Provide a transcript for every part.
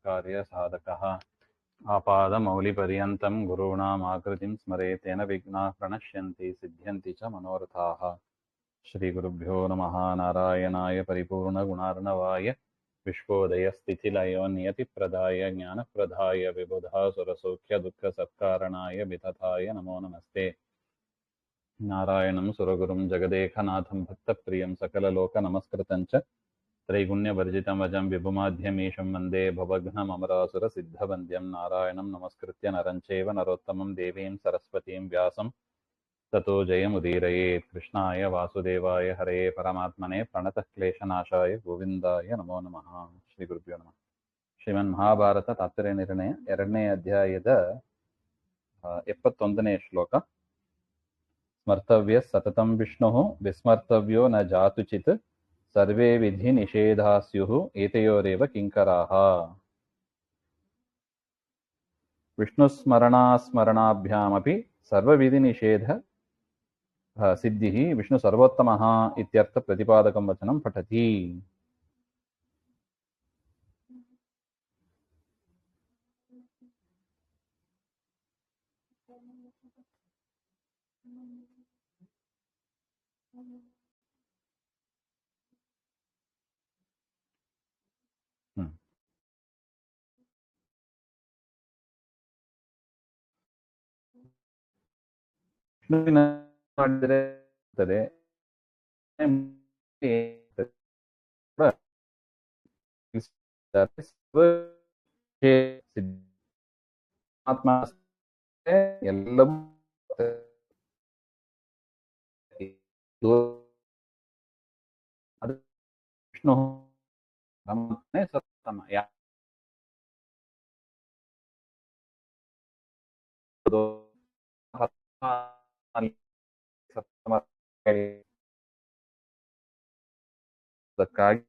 कार्य-साधकः आपादमौलिपर्यन्तं गुरूणाम् आकृतिं स्मरेत् तेन विघ्नाः प्रणश्यन्ति सिद्ध्यन्ति च मनोरथाः। श्रीगुरुभ्यो नमः। नारायणाय परिपूर्णगुणार्णवाय विश्वोदयस्थितिलयो नियतिप्रदाय ज्ञानप्रदाय विबुधासुरसौख्यदुःखसत्कारणाय वितताय नमो नमस्ते। नारायणं सुरगुरुं जगदेकनाथं भक्तप्रियं सकललोकनमस्कृतं च त्रैगुण्यवर्जितं वजं विभुमाध्यमीशं वन्दे भवघ्नममरासुरसिद्धवन्द्यं। नारायणं नमस्कृत्य नरं चैव नरोत्तमं देवीं सरस्वतीं व्यासं ततो जयमुदीरयेत्। कृष्णाय वासुदेवाय हरे परमात्मने प्रणतक्लेशनाशाय गोविन्दाय नमो नमः। ಶ್ರೀಗುರುಭ್ಯೋ ನಮಃ. ಶ್ರೀಮನ್ಮಹಾಭಾರತ ತಾತ್ಪರ್ಯ ನಿರ್ಣಯ 2ನೇ ಅಧ್ಯಾಯದ 71ನೇ ಶ್ಲೋಕ. ಸ್ಮರ್ತವ್ಯ ಸತತಂ ವಿಷ್ಣುಃ ವಿಸ್ಮರ್ತವ್ಯೋ ನ ಜಾತುಚಿತ್ ಸರ್ವೇ ವಿಧಿ ನಿಷೇಧಾ ಸ್ಯುಃ ಏತಯೋರೇವ ಕಿಂಕರಾಃ. ವಿಷ್ಣುಸ್ಮರಣಾಸ್ಮರಣಾಭ್ಯಾಮಪಿ ಸರ್ವವಿಧಿ ನಿಷೇಧ ಸಿದ್ಧಿಃ ವಿಷ್ಣು ಸರ್ವೋತ್ತಮಃ ಇತ್ಯರ್ಥ ಪ್ರತಿಪಾದಕಂ ವಚನಂ ಪಠತಿ. ವಿಷ್ಣುವಿನ ಮಾಡಿದರೆ ಆತ್ಮ ಎಲ್ಲವೂ ಅದು ವಿಷ್ಣು ಸತ್ತಮ ಅದಕ್ಕಾಗಿ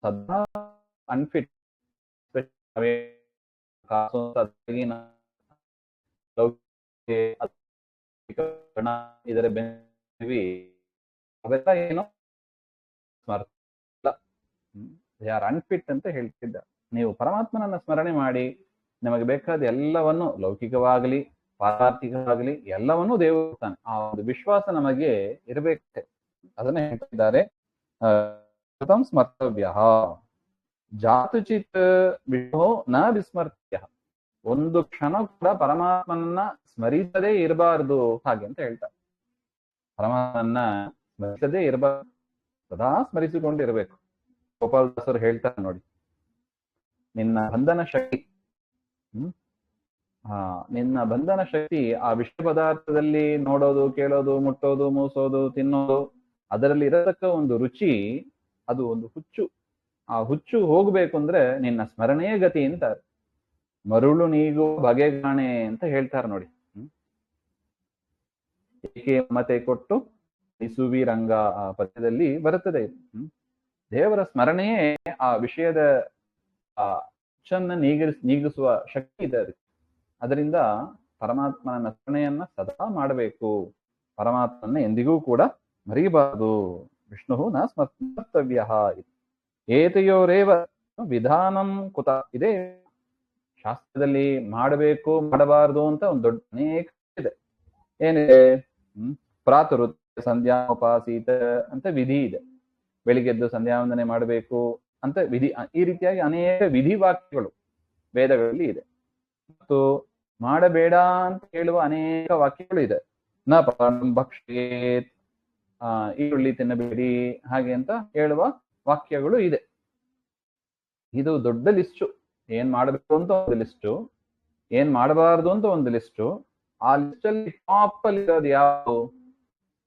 ಸದಾ ಅನ್ಫಿಟ್ ಇದರ ಬೆನ್ನಿವಿ ಅವೆಲ್ಲ ಏನು ಸ್ಮರ್ತ ಯಾರು ಅನ್ಫಿಟ್ ಅಂತ ಹೇಳ್ತಿದ್ದ. ನೀವು ಪರಮಾತ್ಮನನ್ನ ಸ್ಮರಣೆ ಮಾಡಿ ನಿಮಗೆ ಬೇಕಾದ ಎಲ್ಲವನ್ನು ಲೌಕಿಕವಾಗಲಿ ಪಾರಾರ್ಥಿಕವಾಗಲಿ ಎಲ್ಲವನ್ನೂ ದೇವರು ತಾನೆ. ಆ ಒಂದು ವಿಶ್ವಾಸ ನಮಗೆ ಇರಬೇಕು. ಅದನ್ನ ಹೇಳ್ತಿದ್ದಾರೆ. ಸ್ಮರ್ತವ್ಯ ಜಾತುಚಿತ್ ವಿಷ್ಣು ನ ವಿಸ್ಮರ್ತ್ಯ. ಒಂದು ಕ್ಷಣ ಕೂಡ ಪರಮಾತ್ಮನನ್ನ ಸ್ಮರಿಸದೇ ಇರಬಾರ್ದು ಹಾಗೆ ಅಂತ ಹೇಳ್ತಾರೆ. ಪರಮಾತ್ಮನನ್ನ ಸ್ಮರಿಸದೇ ಇರಬಾರ್ದು, ಸದಾ ಸ್ಮರಿಸಿಕೊಂಡಿರ್ಬೇಕು. ಗೋಪಾಲದಾಸರು ಹೇಳ್ತಾರೆ ನೋಡಿ, ನಿನ್ನ ಬಂಧನ ಶಕ್ತಿ ನಿನ್ನ ಬಂಧನ ಶಕ್ತಿ ಆ ವಿಷ್ಣು ಪದಾರ್ಥದಲ್ಲಿ ನೋಡೋದು, ಕೇಳೋದು, ಮುಟ್ಟೋದು, ಮೂಸೋದು, ತಿನ್ನೋದು, ಅದರಲ್ಲಿ ಇರತಕ್ಕ ಒಂದು ರುಚಿ, ಅದು ಒಂದು ಹುಚ್ಚು. ಆ ಹುಚ್ಚು ಹೋಗ್ಬೇಕು ಅಂದ್ರೆ ನಿನ್ನ ಸ್ಮರಣೆಯೇ ಗತಿ ಅಂತಾರೆ. ಮರುಳು ನೀಗು ಬಗೆಗಾಣೆ ಅಂತ ಹೇಳ್ತಾರೆ ನೋಡಿ. ಏಕೆ ಮತೆ ಕೊಟ್ಟು ಇಸುವಿ ರಂಗ ಆ ಪದ್ಯದಲ್ಲಿ ಬರುತ್ತದೆ. ದೇವರ ಸ್ಮರಣೆಯೇ ಆ ವಿಷಯದ ಹುಚ್ಚನ್ನ ನೀಗಿಸುವ ಶಕ್ತಿ ಇದೆ ಅದಕ್ಕೆ. ಅದರಿಂದ ಪರಮಾತ್ಮನ ಸ್ಮರಣೆಯನ್ನ ಸದಾ ಮಾಡಬೇಕು. ಪರಮಾತ್ಮನ ಎಂದಿಗೂ ಕೂಡ ಮರೆಯಬಾರದು. ವಿಷ್ಣು ನ ಸ್ಮರ್ತವ್ಯ. ಏತಯೋರೇವ ವಿಧಾನಂ ಕುತ. ಇದೇ ಶಾಸ್ತ್ರದಲ್ಲಿ ಮಾಡಬೇಕು ಮಾಡಬಾರದು ಅಂತ ಒಂದು ದೊಡ್ಡ ಅನೇಕ ಇದೆ. ಏನಿದೆ? ಪ್ರಾತರುತ್ ಸಂಧ್ಯಾೋಪಾಸೀತ ಅಂತ ವಿಧಿ ಇದೆ. ಬೆಳಿಗ್ಗೆದ್ದು ಸಂಧ್ಯಾವಂದನೆ ಮಾಡಬೇಕು ಅಂತ ವಿಧಿ. ಈ ರೀತಿಯಾಗಿ ಅನೇಕ ವಿಧಿ ವಾಕ್ಯಗಳು ವೇದಗಳಲ್ಲಿ ಇದೆ. ಮತ್ತು ಮಾಡಬೇಡ ಅಂತ ಹೇಳುವ ಅನೇಕ ವಾಕ್ಯಗಳು ಇದೆ. ನ ಭಕ್ಷೇತ್, ಈರುಳ್ಳಿ ತಿನ್ನಬೇಡಿ ಹಾಗೆ ಅಂತ ಹೇಳುವ ವಾಕ್ಯಗಳು ಇದೆ. ಇದು ದೊಡ್ಡ ಲಿಸ್ಟು. ಏನ್ ಮಾಡಬೇಕು ಅಂತ ಒಂದು ಲಿಸ್ಟು, ಏನ್ ಮಾಡಬಾರದು ಅಂತ ಒಂದು ಲಿಸ್ಟು. ಆ ಲಿಸ್ಟ್ ಅಲ್ಲಿ ಟಾಪ್ ಅಲ್ಲಿ ಇರೋದು ಯಾವುದು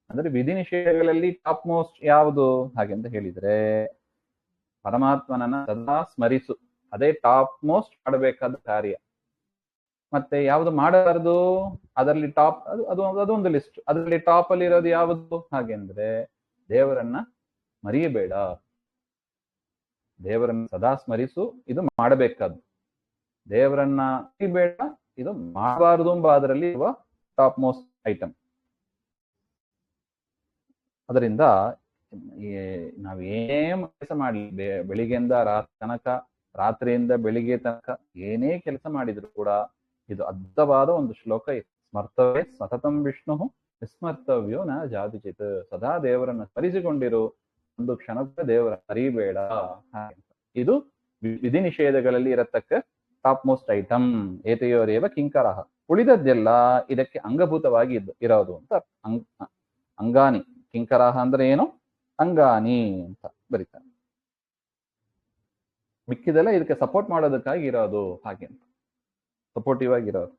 ಅಂದ್ರೆ ವಿಧಿ ನಿಷೇಧಗಳಲ್ಲಿ ಟಾಪ್ ಮೋಸ್ಟ್ ಯಾವುದು ಹಾಗೆ ಅಂತ ಹೇಳಿದ್ರೆ ಪರಮಾತ್ಮನನ್ನ ಸದಾ ಸ್ಮರಿಸು. ಅದೇ ಟಾಪ್ ಮೋಸ್ಟ್ ಮಾಡಬೇಕಾದ ಕಾರ್ಯ. ಮತ್ತೆ ಯಾವುದು ಮಾಡಬಾರದು ಅದರಲ್ಲಿ ಟಾಪ್, ಅದೊಂದು ಲಿಸ್ಟ್. ಅದರಲ್ಲಿ ಟಾಪ್ ಅಲ್ಲಿ ಇರೋದು ಯಾವುದು ಹಾಗೆ ಅಂದ್ರೆ ದೇವರನ್ನ ಮರೆಯಬೇಡ. ದೇವರನ್ನ ಸದಾ ಸ್ಮರಿಸು, ಇದು ಮಾಡಬೇಕಾದ್ದು. ದೇವರನ್ನ ಮರಿಬೇಡ, ಇದು ಮಾಡಬಾರದು ಎಂಬ ಅದರಲ್ಲಿ ಇರುವ ಟಾಪ್ ಮೋಸ್ಟ್ ಐಟಮ್. ಅದರಿಂದ ನಾವೇನೇ ಕೆಲಸ ಮಾಡಲಿ, ಬೆಳಿಗ್ಗೆಯಿಂದ ರಾತ್ರಿ ತನಕ, ರಾತ್ರಿಯಿಂದ ಬೆಳಿಗ್ಗೆ ತನಕ ಏನೇ ಕೆಲಸ ಮಾಡಿದ್ರು ಕೂಡ ಇದು ಅದ್ಭುತವಾದ ಒಂದು ಶ್ಲೋಕ ಇದೆ. ಸ್ಮರ್ತವೇ ಸತತಂ ವಿಷ್ಣು ವಿಸ್ಮರ್ತವ್ಯೋ ನ ಜಾತಿಚಿತ್. ಸದಾ ದೇವರನ್ನ ಸ್ಮರಿಸಿಕೊಂಡಿರು, ಒಂದು ಕ್ಷಣಕ್ಕೆ ದೇವರ ಮರಿಬೇಡ. ಇದು ವಿಧಿ ನಿಷೇಧಗಳಲ್ಲಿ ಇರತಕ್ಕ ಟಾಪ್ ಮೋಸ್ಟ್ ಐಟಮ್. ಏತೆಯೋರೇವ ಕಿಂಕರಃ. ಉಳಿದದ್ದೆಲ್ಲ ಇದಕ್ಕೆ ಅಂಗಭೂತವಾಗಿ ಇರೋದು ಅಂತ. ಅಂಗಾನಿ. ಕಿಂಕರಃ ಅಂದ್ರೆ ಏನು? ಅಂಗಾನಿ ಅಂತ ಬರೀತಾರೆ. ಮಿಕ್ಕಿದೆಲ್ಲ ಇದಕ್ಕೆ ಸಪೋರ್ಟ್ ಮಾಡೋದಕ್ಕಾಗಿ ಇರೋದು, ಹಾಗೆ ಅಂತ ಸಪೋರ್ಟಿವ್ ಆಗಿರೋದು.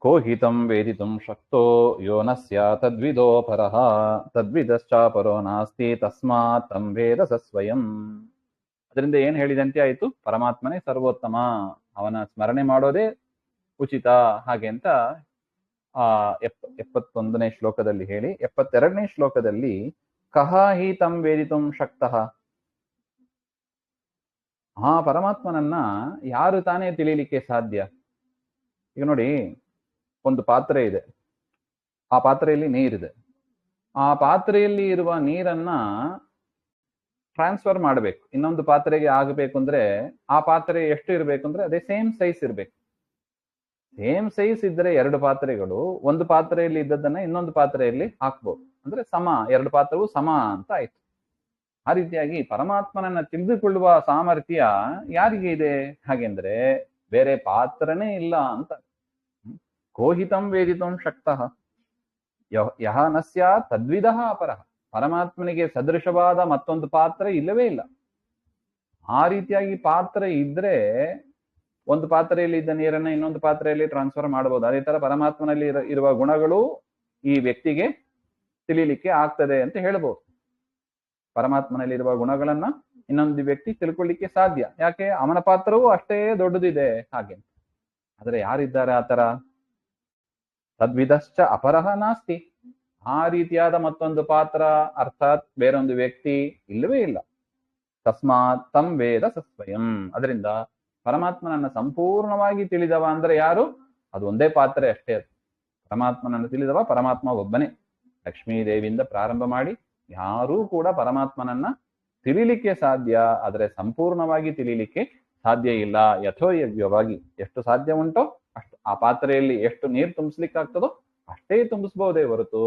ಕೋಹಿತಂ ವೇದಿತುಂ ಶಕ್ತೋ ಯೋ ನ ಸ್ಯಾತ್ ತದ್ವಿದೋ ಪರಃ ತದ್ವಿದಶ್ಚಾಪರೋ ನಾಸ್ತಿ ತಸ್ಮಾತ್ ತಂ ವೇದ ಸ ಸ್ವಯಂ. ಅದರಿಂದ ಏನ್ ಹೇಳಿದಂತೆ ಆಯ್ತು? ಪರಮಾತ್ಮನೇ ಸರ್ವೋತ್ತಮ, ಅವನ ಸ್ಮರಣೆ ಮಾಡೋದೇ ಉಚಿತ, ಹಾಗೆ ಅಂತ 71ನೇ ಶ್ಲೋಕದಲ್ಲಿ ಹೇಳಿ 72ನೇ ಶ್ಲೋಕದಲ್ಲಿ ಕಹ ಹಿ ತಂ ವೇದಿತುಂ ಶಕ್ತಃ. ಆ ಪರಮಾತ್ಮನನ್ನ ಯಾರು ತಾನೇ ತಿಳಿಲಿಕ್ಕೆ ಸಾಧ್ಯ? ಈಗ ನೋಡಿ, ಒಂದು ಪಾತ್ರೆ ಇದೆ, ಆ ಪಾತ್ರೆಯಲ್ಲಿ ನೀರಿದೆ. ಆ ಪಾತ್ರೆಯಲ್ಲಿ ಇರುವ ನೀರನ್ನ ಟ್ರಾನ್ಸ್ಫರ್ ಮಾಡಬೇಕು, ಇನ್ನೊಂದು ಪಾತ್ರೆಗೆ ಆಗಬೇಕು ಅಂದ್ರೆ ಆ ಪಾತ್ರೆ ಎಷ್ಟು ಇರಬೇಕು ಅಂದ್ರೆ ಅದೇ ಸೇಮ್ ಸೈಜ್ ಇರ್ಬೇಕು. ಸೇಮ್ ಸೈಜ್ ಇದ್ರೆ ಎರಡು ಪಾತ್ರೆಗಳು ಒಂದು ಪಾತ್ರೆಯಲ್ಲಿ ಇದ್ದದನ್ನ ಇನ್ನೊಂದು ಪಾತ್ರೆಯಲ್ಲಿ ಹಾಕ್ಬೋದು, ಅಂದ್ರೆ ಸಮ, ಎರಡು ಪಾತ್ರವು ಸಮ ಅಂತ ಆಯ್ತು. ಆ ರೀತಿಯಾಗಿ ಪರಮಾತ್ಮನನ್ನ ತಿಳಿದುಕೊಳ್ಳುವ ಸಾಮರ್ಥ್ಯ ಯಾರಿಗೆ ಇದೆ? ಹಾಗೆಂದ್ರೆ ಬೇರೆ ಪಾತ್ರನೇ ಇಲ್ಲ ಅಂತ. ಕೋಹಿತಂ ವೇದಿತಂ ಶಕ್ತಃ ಯಹ ನ ಸ್ಯಾತ್ ತದ್ವಿದಃ ಅಪರಃ. ಪರಮಾತ್ಮನಿಗೆ ಸದೃಶವಾದ ಮತ್ತೊಂದು ಪಾತ್ರ ಇಲ್ಲವೇ ಇಲ್ಲ. ಆ ರೀತಿಯಾಗಿ ಪಾತ್ರ ಇದ್ರೆ ಒಂದು ಪಾತ್ರೆಯಲ್ಲಿ ಇದ್ದ ನೀರನ್ನ ಇನ್ನೊಂದು ಪಾತ್ರೆಯಲ್ಲಿ ಟ್ರಾನ್ಸ್ಫರ್ ಮಾಡಬಹುದು. ಅದೇ ತರ ಪರಮಾತ್ಮನಲ್ಲಿ ಇರುವ ಗುಣಗಳು ಈ ವ್ಯಕ್ತಿಗೆ ತಿಳಿಲಿಕ್ಕೆ ಆಗ್ತದೆ ಅಂತ ಹೇಳ್ಬೋದು. ಪರಮಾತ್ಮನಲ್ಲಿರುವ ಗುಣಗಳನ್ನ ಇನ್ನೊಂದು ವ್ಯಕ್ತಿ ತಿಳ್ಕೊಳ್ಳಿಕ್ಕೆ ಸಾಧ್ಯ. ಯಾಕೆ? ಅವನ ಪಾತ್ರವೂ ಅಷ್ಟೇ ದೊಡ್ಡದಿದೆ, ಹಾಗೆ. ಆದ್ರೆ ಯಾರಿದ್ದಾರೆ ಆ ತರ? ತದ್ವಿದಶ್ಚ ಅಪರಃ ನಾಸ್ತಿ. ಆ ರೀತಿಯಾದ ಮತ್ತೊಂದು ಪಾತ್ರ ಅರ್ಥಾತ್ ಬೇರೊಂದು ವ್ಯಕ್ತಿ ಇಲ್ಲವೇ ಇಲ್ಲ. ತಸ್ಮಾತ್ ತಂ ವೇದ ಸ ಸ್ವಯಂ. ಅದರಿಂದ ಪರಮಾತ್ಮನನ್ನ ಸಂಪೂರ್ಣವಾಗಿ ತಿಳಿದವ ಅಂದ್ರೆ ಯಾರು? ಅದು ಒಂದೇ ಪಾತ್ರೆ ಅಷ್ಟೇ. ಅದು ಪರಮಾತ್ಮನನ್ನು ತಿಳಿದವ ಪರಮಾತ್ಮ ಒಬ್ಬನೇ. ಲಕ್ಷ್ಮೀದೇವಿಯಿಂದ ಪ್ರಾರಂಭ ಮಾಡಿ ಯಾರೂ ಕೂಡ ಪರಮಾತ್ಮನನ್ನ ತಿಳಿಲಿಕ್ಕೆ ಸಾಧ್ಯ, ಆದರೆ ಸಂಪೂರ್ಣವಾಗಿ ತಿಳಿಲಿಕ್ಕೆ ಸಾಧ್ಯ ಇಲ್ಲ. ಯಥೋಯವ್ಯವಾಗಿ ಎಷ್ಟು ಸಾಧ್ಯ ಉಂಟೋ ಅಷ್ಟು, ಆ ಪಾತ್ರೆಯಲ್ಲಿ ಎಷ್ಟು ನೀರು ತುಂಬಿಸ್ಲಿಕ್ಕಾಗ್ತದೋ ಅಷ್ಟೇ ತುಂಬಿಸ್ಬಹುದೇ ಹೊರತು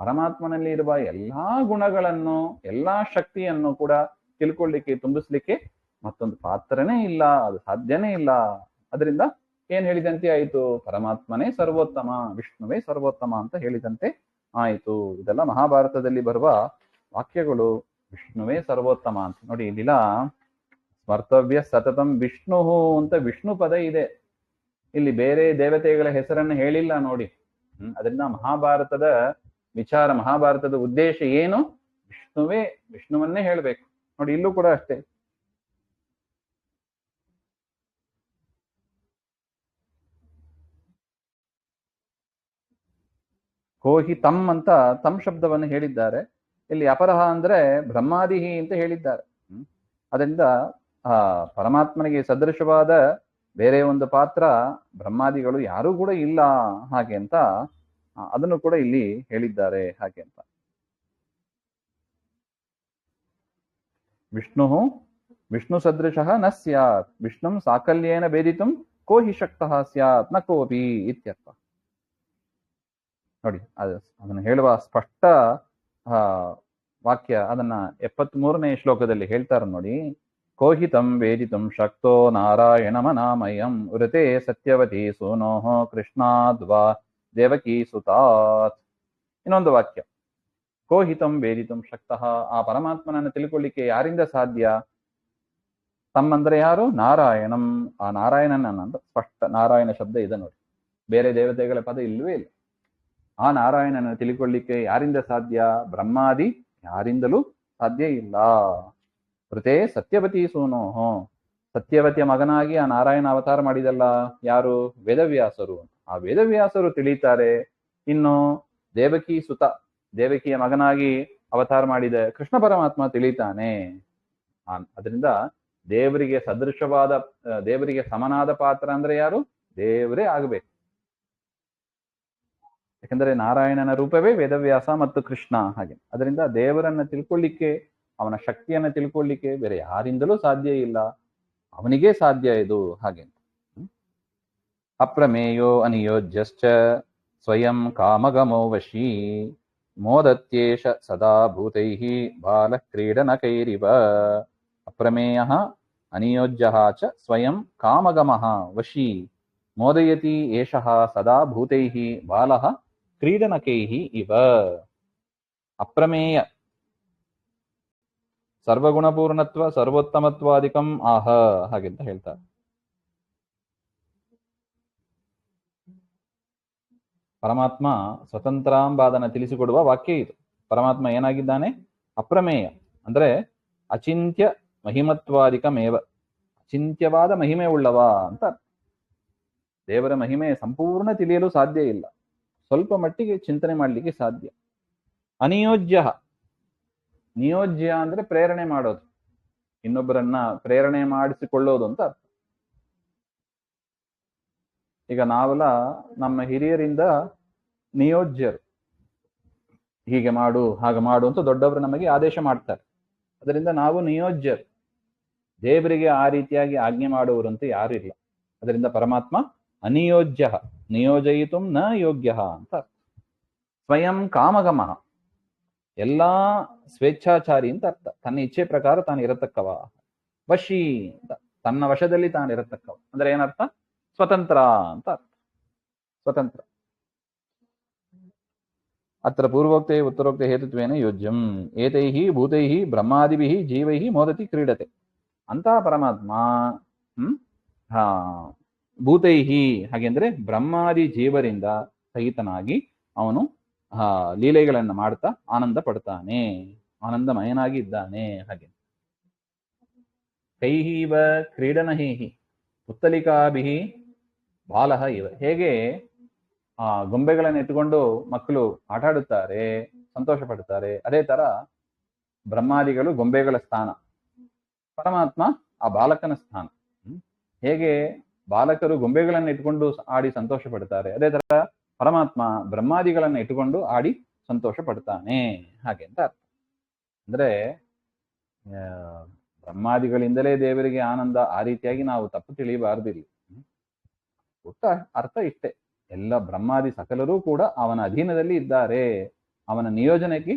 ಪರಮಾತ್ಮನಲ್ಲಿ ಇರುವ ಎಲ್ಲಾ ಗುಣಗಳನ್ನು, ಎಲ್ಲಾ ಶಕ್ತಿಯನ್ನು ಕೂಡ ತಿಳ್ಕೊಳ್ಳಿಕ್ಕೆ, ತುಂಬಿಸ್ಲಿಕ್ಕೆ ಮತ್ತೊಂದು ಪಾತ್ರನೇ ಇಲ್ಲ, ಅದು ಸಾಧ್ಯನೇ ಇಲ್ಲ. ಅದರಿಂದ ಏನ್ ಹೇಳಿದಂತೆ ಆಯ್ತು? ಪರಮಾತ್ಮನೇ ಸರ್ವೋತ್ತಮ, ವಿಷ್ಣುವೇ ಸರ್ವೋತ್ತಮ ಅಂತ ಹೇಳಿದಂತೆ ಆಯ್ತು. ಇದೆಲ್ಲ ಮಹಾಭಾರತದಲ್ಲಿ ಬರುವ ವಾಕ್ಯಗಳು. ವಿಷ್ಣುವೇ ಸರ್ವೋತ್ತಮ ಅಂತ ನೋಡಿ. ಇಲ್ಲಿಲ್ಲ ಸ್ಮರ್ತವ್ಯ ಸತತಂ ವಿಷ್ಣು ಅಂತ ವಿಷ್ಣು ಪದ ಇದೆ. ಇಲ್ಲಿ ಬೇರೆ ದೇವತೆಗಳ ಹೆಸರನ್ನು ಹೇಳಿಲ್ಲ ನೋಡಿ. ಅದರಿಂದ ಮಹಾಭಾರತದ ವಿಚಾರ, ಮಹಾಭಾರತದ ಉದ್ದೇಶ ಏನು? ವಿಷ್ಣುವನ್ನೇ ಹೇಳ್ಬೇಕು ನೋಡಿ. ಇಲ್ಲೂ ಕೂಡ ಅಷ್ಟೇ. ಕೋಹಿ ತಮ್ ಅಂತ ತಮ್ ಶಬ್ದವನ್ನು ಹೇಳಿದ್ದಾರೆ. ಇಲ್ಲಿ ಅಪರಹ ಅಂದ್ರೆ ಬ್ರಹ್ಮಾದಿಹಿ ಅಂತ ಹೇಳಿದ್ದಾರೆ. ಅದರಿಂದ ಪರಮಾತ್ಮನಿಗೆ ಸದೃಶವಾದ ಬೇರೆ ಒಂದು ಪಾತ್ರ ಬ್ರಹ್ಮಾದಿಗಳು ಯಾರೂ ಕೂಡ ಇಲ್ಲ, ಹಾಗೆ ಅಂತ ಅದನ್ನು ಕೂಡ ಇಲ್ಲಿ ಹೇಳಿದ್ದಾರೆ, ಹಾಗೆ ಅಂತ. ವಿಷ್ಣು ಸದೃಶಃ ನ ಸ್ಯಾತ್ ವಿಷ್ಣುಂ ಸಾಕಲ್ಯೇನ ಭೇದಿತುಂ ಕೋ ಹಿ ಶಕ್ತಃ ಸ್ಯಾತ್ ನ ಕೋಪಿ ಇತ್ಯರ್ಥ. ನೋಡಿ, ಅದನ್ನು ಹೇಳುವ ಸ್ಪಷ್ಟ ವಾಕ್ಯ ಅದನ್ನ 73ನೇ ಶ್ಲೋಕದಲ್ಲಿ ಹೇಳ್ತಾರೆ ನೋಡಿ. ಕೋಹಿತಂ ವೇದಿತುಂ ಶಕ್ತೋ ನಾರಾಯಣಮನಾಮಯಂ ವೃತೆ ಸತ್ಯವತಿ ಸೂನೋಃ ಕೃಷ್ಣಾದ್ವಾ ದೇವಕೀ ಸುತಾತ್. ಇನ್ನೊಂದು ವಾಕ್ಯ, ಕೋಹಿತಂ ವೇದಿತುಂ ಶಕ್ತಃ. ಆ ಪರಮಾತ್ಮನನ್ನು ತಿಳ್ಕೊಳ್ಳಿಕ್ಕೆ ಯಾರಿಂದ ಸಾಧ್ಯ? ತಮ್ಮಂದ್ರೆ ಯಾರು? ನಾರಾಯಣಂ. ಆ ನಾರಾಯಣನನ್ನ ಸ್ಪಷ್ಟ ನಾರಾಯಣ ಶಬ್ದ ಇದೆ ನೋಡಿ. ಬೇರೆ ದೇವತೆಗಳ ಪದ ಇಲ್ಲವೇ ಇಲ್ಲ. ಆ ನಾರಾಯಣನ ತಿಳ್ಕೊಳ್ಳಿಕ್ಕೆ ಯಾರಿಂದ ಸಾಧ್ಯ? ಬ್ರಹ್ಮಾದಿ ಯಾರಿಂದಲೂ ಸಾಧ್ಯ ಇಲ್ಲ. ವೃತೆ ಸತ್ಯವತಿ ಸೂನೋಃ. ಸತ್ಯವತಿಯ ಮಗನಾಗಿ ಆ ನಾರಾಯಣ ಅವತಾರ ಮಾಡಿದಲ್ಲ ಯಾರು? ವೇದವ್ಯಾಸರು. ಆ ವೇದವ್ಯಾಸರು ತಿಳಿತಾರೆ. ಇನ್ನು ದೇವಕಿ ಸುತ, ದೇವಕಿಯ ಮಗನಾಗಿ ಅವತಾರ ಮಾಡಿದ ಕೃಷ್ಣ ಪರಮಾತ್ಮ ತಿಳಿತಾನೆ. ಅದರಿಂದ ದೇವರಿಗೆ ಸದೃಶವಾದ, ದೇವರಿಗೆ ಸಮನಾದ ಪಾತ್ರ ಅಂದ್ರೆ ಯಾರು? ದೇವರೇ ಆಗಬೇಕು. ಯಾಕಂದ್ರೆ ನಾರಾಯಣನ ರೂಪವೇ ವೇದವ್ಯಾಸ ಮತ್ತು ಕೃಷ್ಣ. ಹಾಗೆ ಅದರಿಂದ ದೇವರನ್ನ ತಿಳ್ಕೊಳ್ಳಿಕ್ಕೆ, ಅವನ ಶಕ್ತಿಯನ್ನ ತಿಳ್ಕೊಳ್ಳಿಕ್ಕೆ ಬೇರೆ ಯಾರಿಂದಲೂ ಸಾಧ್ಯ ಇಲ್ಲ, ಅವನಿಗೆ ಸಾಧ್ಯ ಇದು. ಹಾಗೆ ಅಪ್ರಮೇಯೋ ಅನಿಯೋಜ್ಯಶ್ಚ ಸ್ವಯಂ ಕಾಮಗಮೋ ವಶೀ ಮೋದತ್ಯೇಷ ಸದಾ ಭೂತೈಃ ಬಾಲ ಕ್ರೀಡನಕೈರಿವ. ಅಪ್ರಮೇಯಃ ಅನಿಯೋಜ್ಯಃ ಚ ಸ್ವಯಂ ಕಾಮಗಮಃ ವಶೀ ಮೋದಯತಿ ಏಷಃ ಸದಾ ಭೂತೈಃ ಬಾಲಃ ಕ್ರೀಡನಕೈಃ ಇವ. ಅಪ್ರಮೇಯ ಸರ್ವಗುಣಪೂರ್ಣತ್ವ ಸರ್ವೋತ್ತಮತ್ವಾದಿಕಂ ಆಹ ಹಾಗೆಂತ ಹೇಳ್ತಾರೆ. ಪರಮಾತ್ಮ ಸ್ವತಂತ್ರಾಂಬಾದನ ತಿಳಿಸಿಕೊಡುವ ವಾಕ್ಯ ಇದು. ಪರಮಾತ್ಮ ಏನಾಗಿದ್ದಾನೆ? ಅಪ್ರಮೇಯ ಅಂದ್ರೆ ಅಚಿಂತ್ಯ ಮಹಿಮತ್ವಾದಿಕಮೇವ, ಅಚಿಂತ್ಯವಾದ ಮಹಿಮೆ ಉಳ್ಳವ ಅಂತ. ದೇವರ ಮಹಿಮೆ ಸಂಪೂರ್ಣ ತಿಳಿಯಲು ಸಾಧ್ಯ ಇಲ್ಲ, ಸ್ವಲ್ಪ ಮಟ್ಟಿಗೆ ಚಿಂತನೆ ಮಾಡಲಿಕ್ಕೆ ಸಾಧ್ಯ. ಅನಿಯೋಜ್ಯ, ನಿಯೋಜ್ಯ ಅಂದ್ರೆ ಪ್ರೇರಣೆ ಮಾಡೋದು, ಇನ್ನೊಬ್ಬರನ್ನ ಪ್ರೇರಣೆ ಮಾಡಿಸಿಕೊಳ್ಳೋದು ಅಂತ ಅರ್ಥ. ಈಗ ನಾವೆಲ್ಲ ನಮ್ಮ ಹಿರಿಯರಿಂದ ನಿಯೋಜ್ಯರು, ಹೀಗೆ ಮಾಡು ಹಾಗೆ ಮಾಡು ಅಂತ ದೊಡ್ಡವರು ನಮಗೆ ಆದೇಶ ಮಾಡ್ತಾರೆ. ಅದರಿಂದ ನಾವು ನಿಯೋಜ್ಯರು, ದೇವರಿಗೆ ಆ ರೀತಿಯಾಗಿ ಆಜ್ಞೆ ಮಾಡುವವರಂತೂ ಯಾರು ಇಲ್ಲ. ಅದರಿಂದ ಪರಮಾತ್ಮ ಅನಿಯೋಜ್ಯ, ನಿಯೋಜಯಿತು ನ ಯೋಗ್ಯ ಅಂತ. ಸ್ವಯಂ ಕಾಮಗಮ, ಎಲ್ಲಾ ಸ್ವೇಚ್ಛಾಚಾರಿ ಅಂತ ಅರ್ಥ. ತನ್ನ ಇಚ್ಛೆ ಪ್ರಕಾರ ತಾನು ಇರತಕ್ಕವ. ವಶಿ ಅಂತ, ತನ್ನ ವಶದಲ್ಲಿ ತಾನು ಇರತಕ್ಕವ ಅಂದ್ರೆ ಏನರ್ಥ? ಸ್ವತಂತ್ರ ಅಂತ ಅರ್ಥ. ಸ್ವತಂತ್ರ. ಅತ್ರ ಪೂರ್ವೋಕ್ತೆ ಉತ್ತರೋಕ್ತೆ ಹೇತುತ್ವೇನ ಯೋಜ್ಯಂ ಏತೈಃ ಭೂತೈಃ ಬ್ರಹ್ಮಾದಿಭಿಃ ಜೀವೈಃ ಮೋದತಿ ಕ್ರೀಡತೆ. ಅಂತಹ ಪರಮಾತ್ಮ ಭೂತೈಃ ಹಾಗೆಂದ್ರೆ ಬ್ರಹ್ಮಾದಿ ಜೀವರಿಂದ ಸಹಿತನಾಗಿ ಅವನು ಲೀಲೆಗಳನ್ನು ಮಾಡ್ತಾ ಆನಂದ ಪಡ್ತಾನೆ, ಆನಂದಮಯನಾಗಿ ಇದ್ದಾನೆ. ಹಾಗೆ ಕೈಹೀವ ಕ್ರೀಡನಹೀಹಿ ಪುತ್ತಲಿಕಾಭಿಹಿ ಬಾಲಹ ಇವ. ಹೇಗೆ ಗೊಂಬೆಗಳನ್ನು ಎತ್ತುಕೊಂಡು ಮಕ್ಕಳು ಆಟ ಆಡುತ್ತಾರೆ, ಸಂತೋಷ ಪಡ್ತಾರೆ, ಅದೇ ತರ ಬ್ರಹ್ಮಾದಿಗಳು ಗೊಂಬೆಗಳ ಸ್ಥಾನ, ಪರಮಾತ್ಮ ಆ ಬಾಲಕನ ಸ್ಥಾನ. ಹೇಗೆ ಬಾಲಕರು ಗೊಂಬೆಗಳನ್ನು ಇಟ್ಕೊಂಡು ಆಡಿ ಸಂತೋಷ ಪಡ್ತಾರೆ, ಅದೇ ತರ ಪರಮಾತ್ಮ ಬ್ರಹ್ಮಾದಿಗಳನ್ನು ಇಟ್ಟುಕೊಂಡು ಆಡಿ ಸಂತೋಷ ಪಡ್ತಾನೆ. ಹಾಗೆ ಅಂತ ಅರ್ಥ. ಅಂದ್ರೆ ಬ್ರಹ್ಮಾದಿಗಳಿಂದಲೇ ದೇವರಿಗೆ ಆನಂದ, ಆ ರೀತಿಯಾಗಿ ನಾವು ತಪ್ಪು ತಿಳಿಯಬಾರ್ದಿಲ್ಲ. ಒಟ್ಟ ಅರ್ಥ ಇಷ್ಟೇ, ಎಲ್ಲ ಬ್ರಹ್ಮಾದಿ ಸಕಲರೂ ಕೂಡ ಅವನ ಅಧೀನದಲ್ಲಿ ಇದ್ದಾರೆ, ಅವನ ನಿಯೋಜನೆಗೆ,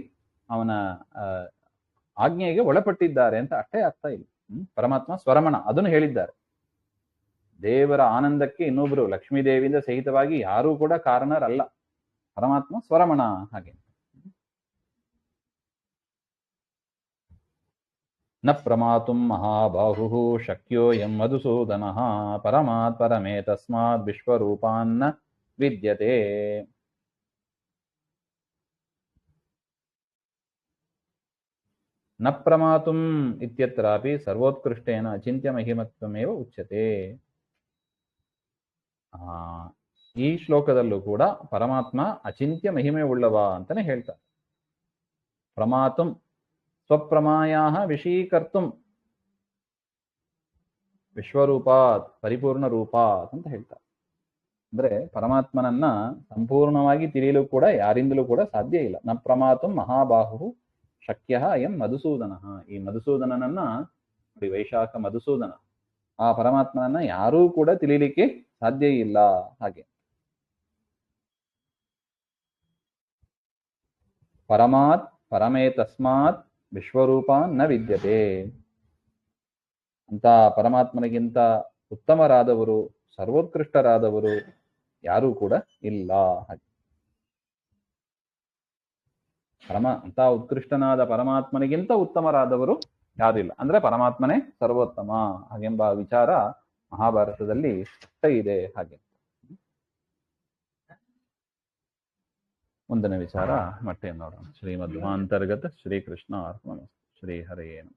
ಅವನ ಆಜ್ಞೆಗೆ ಒಳಪಟ್ಟಿದ್ದಾರೆ ಅಂತ ಅಷ್ಟೇ ಅರ್ಥ ಇಲ್ಲ. ಪರಮಾತ್ಮ ಸ್ವರಮಣ ಅದನ್ನು ಹೇಳಿದ್ದಾರೆ. ದೇವರ ಆನಂದಕ್ಕೆ ಇನ್ನೊಬ್ರು ಲಕ್ಷ್ಮೀದೇವಿಯಿಂದ ಸಹಿತವಾಗಿ ಯಾರೂ ಕೂಡ ಕಾರಣರಲ್ಲ, ಪರಮಾತ್ಮ ಸ್ವರಮಣ. ಹಾಗೆ ನ ಪ್ರಮಾತುಂ ಮಹಾಬಾಹು ಶಕ್ಯೋ ಯಂ ಮಧುಸೂದನಃ ಪರಮಾತ್ ಪರಮೇ ತಸ್ಮಾತ್ ವಿಶ್ವರೂಪಾನ್ನ ವಿದ್ಯತೆ. ನ ಪ್ರಮಾತುಂ ಇತ್ಯತ್ರಾಪಿ ಸರ್ವೋತ್ಕೃಷ್ಟೇನ ಅಚಿಂತ್ಯ ಮಹಿಮತ್ವಮೇವ ಉಚ್ಯತೆ. ಈ ಶ್ಲೋಕದಲ್ಲೂ ಕೂಡ ಪರಮಾತ್ಮ ಅಚಿಂತ್ಯ ಮಹಿಮೆ ಉಳ್ಳವ ಅಂತಾನೆ ಹೇಳ್ತಾರೆ. ಪ್ರಮಾತುಂ ಸ್ವಪ್ರಮಾಯಾಹ ವಿಷೀಕರ್ತುಂ ವಿಶ್ವರೂಪಾತ್ ಪರಿಪೂರ್ಣ ರೂಪಾತ್ ಅಂತ ಹೇಳ್ತಾರೆ. ಅಂದ್ರೆ ಪರಮಾತ್ಮನನ್ನ ಸಂಪೂರ್ಣವಾಗಿ ತಿಳಿಯಲು ಕೂಡ ಯಾರಿಂದಲೂ ಕೂಡ ಸಾಧ್ಯ ಇಲ್ಲ. ನ ಪ್ರಮಾತುಂ ಮಹಾಬಾಹು ಶಕ್ಯ ಎಂ ಮಧುಸೂದನ. ಈ ಮಧುಸೂದನನನ್ನ ನೋಡಿ, ವೈಶಾಖ ಮಧುಸೂದನ, ಆ ಪರಮಾತ್ಮನನ್ನ ಯಾರೂ ಕೂಡ ತಿಳಿಲಿಕ್ಕೆ ಸಾಧ್ಯ ಇಲ್ಲ. ಹಾಗೆ ಪರಮಾತ್ ಪರಮೇ ತಸ್ಮಾತ್ ವಿಶ್ವರೂಪ ನ ವಿದ್ಯತೆ ಅಂತ. ಪರಮಾತ್ಮನಿಗಿಂತ ಉತ್ತಮರಾದವರು, ಸರ್ವೋತ್ಕೃಷ್ಟರಾದವರು ಯಾರೂ ಕೂಡ ಇಲ್ಲ. ಹಾಗೆ ಅಂತ ಉತ್ಕೃಷ್ಟನಾದ ಪರಮಾತ್ಮನಿಗಿಂತ ಉತ್ತಮರಾದವರು ಯಾರು ಇಲ್ಲ, ಅಂದ್ರೆ ಪರಮಾತ್ಮನೇ ಸರ್ವೋತ್ತಮ ಹಾಗೆಂಬ ವಿಚಾರ ಮಹಾಭಾರತದಲ್ಲಿ ಸ್ಪಷ್ಟ ಇದೆ. ಹಾಗೆ ಮುಂದಿನ ವಿಚಾರ ಮತ್ತೆ ನೋಡೋಣ. ಶ್ರೀಮಧ್ವಾಂತರ್ಗತ ಶ್ರೀಕೃಷ್ಣ ಅರ್ಪಣ ಶ್ರೀ ಹರೆಯೇನು.